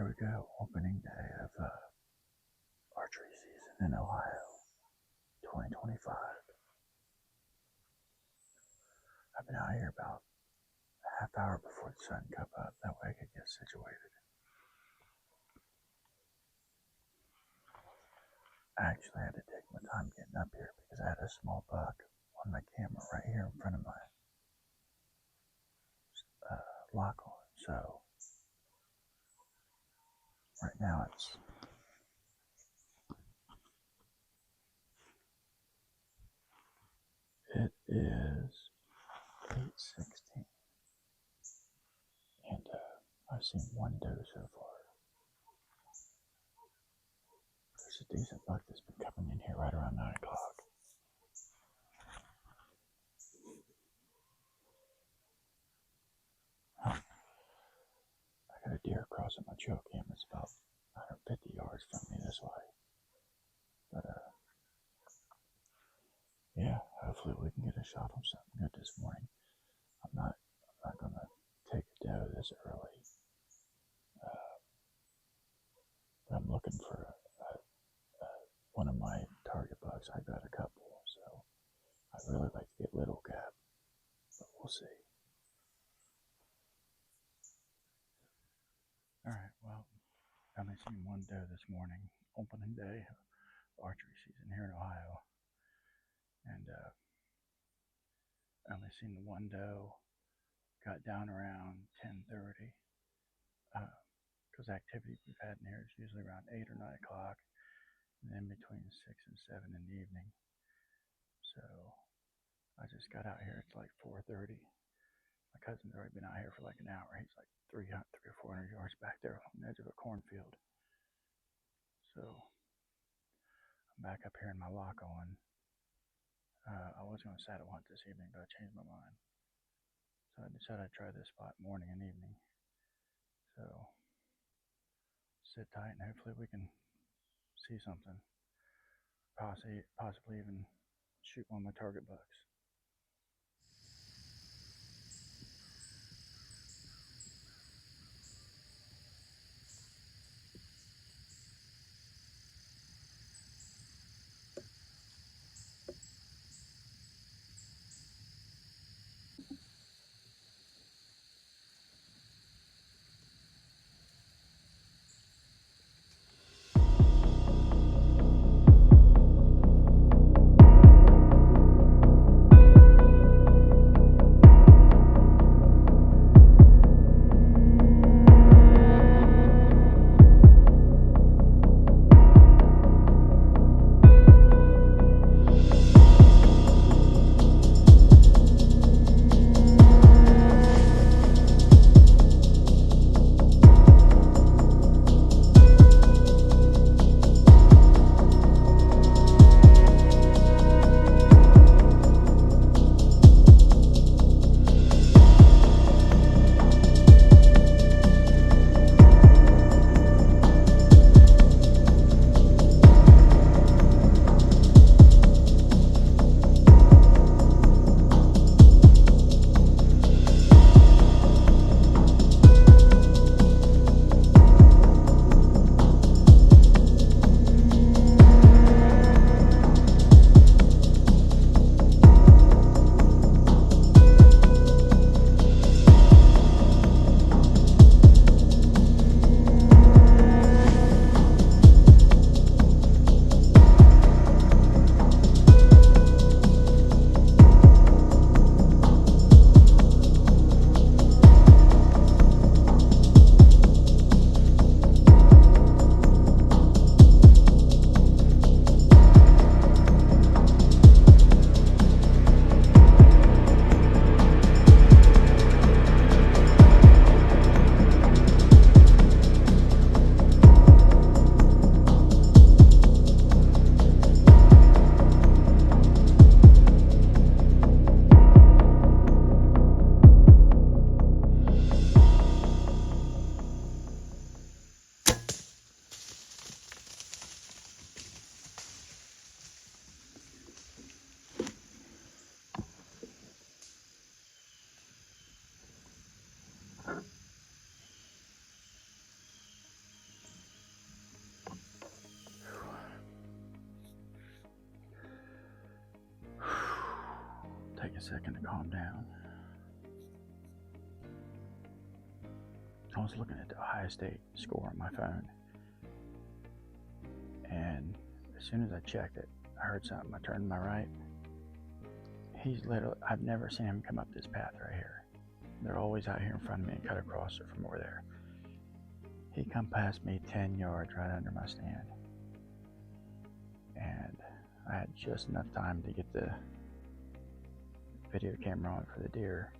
here we go, opening day of archery season in Ohio, 2025. I've been out here about a half hour before the sun comes up, that way I could get situated. I actually had to take my time getting up here because I had a small buck on my camera right here in front of my lock on. So right now it is 8:16, and I've seen one doe so far. There's a decent buck that's been coming in here right around 9 o'clock. I got a deer crossing my trail cam. It's about 150 yards from me this way. But yeah, hopefully we can get a shot on something good this morning. I'm not gonna take a doe this early. But I'm looking for one of my target bucks. I got a couple, so I'd really like to get little cap, but we'll see. Alright, well, I've only seen one doe this morning, opening day of archery season here in Ohio, and I only seen the one doe. Got down around 10:30, because activity we've had in here is usually around 8 or 9 o'clock, and then between 6 and 7 in the evening. So I just got out here. It's like 4:30. My cousin's already been out here for like an hour. He's like 300 or 400 yards back there on the edge of a cornfield. So I'm back up here in my lock on. I was going to saddle hunt this evening, but I changed my mind. So I decided I'd try this spot morning and evening. So sit tight and hopefully we can see something. Possibly even shoot one of my target bucks. second to calm down. I was looking at the Ohio State score on my phone, and as soon as I checked it, I heard something. I turned to my right. He's literally, I've never seen him come up this path right here. They're always out here in front of me and cut across it from over there. He come past me 10 yards right under my stand. And I had just enough time to get the video camera on for the deer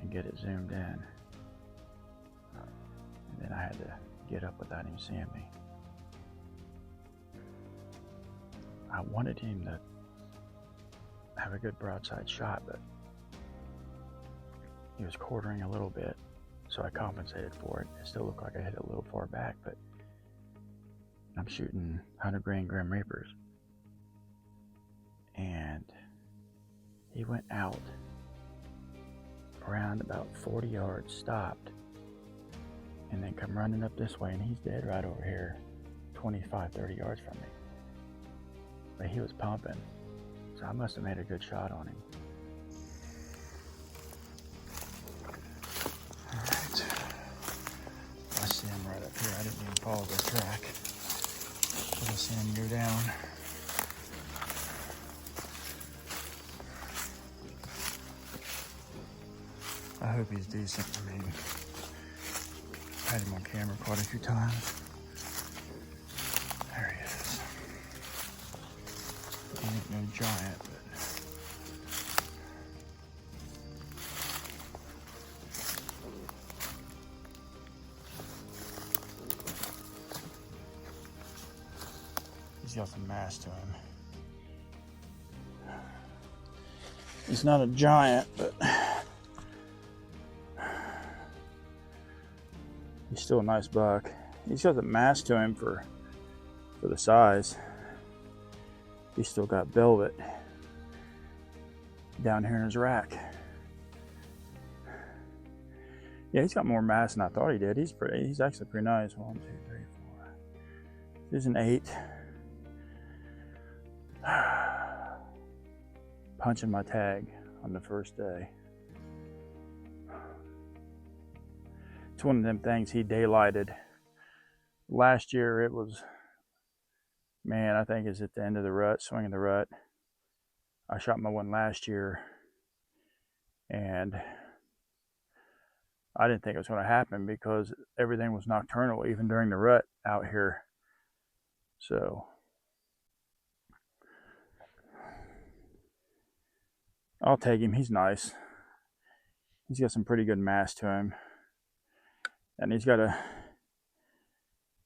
and get it zoomed in. And then I had to get up without him seeing me. I wanted him to have a good broadside shot, but he was quartering a little bit, so I compensated for it. It still looked like I hit it a little far back, but I'm shooting 100 grain Grim Reapers. And he went out around about 40 yards, stopped, and then come running up this way, and he's dead right over here, 25, 30 yards from me. But he was pumping, so I must have made a good shot on him. All right, I see him right up here. I didn't even follow the track. I see him go down. I hope he's decent. I mean, I had him on camera quite a few times. There he is. He ain't no giant, but he's got some mass to him. He's not a giant, but he's still a nice buck. He's got the mass to him for the size. He's still got velvet down here in his rack. Yeah, he's got more mass than I thought he did. He's actually pretty nice. 1, 2, 3, 4. There's an 8. Punching my tag on the first day. It's one of them things he daylighted. Last year it was, man, I think it's at the end of the rut, swinging the rut. I shot my one last year, and I didn't think it was going to happen because everything was nocturnal even during the rut out here. So I'll take him. He's nice. He's got some pretty good mass to him, and he's got a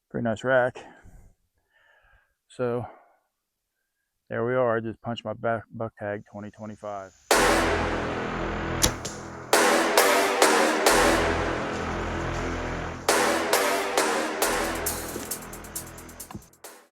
pretty nice rack. So there we are. I just punched my buck tag 2025.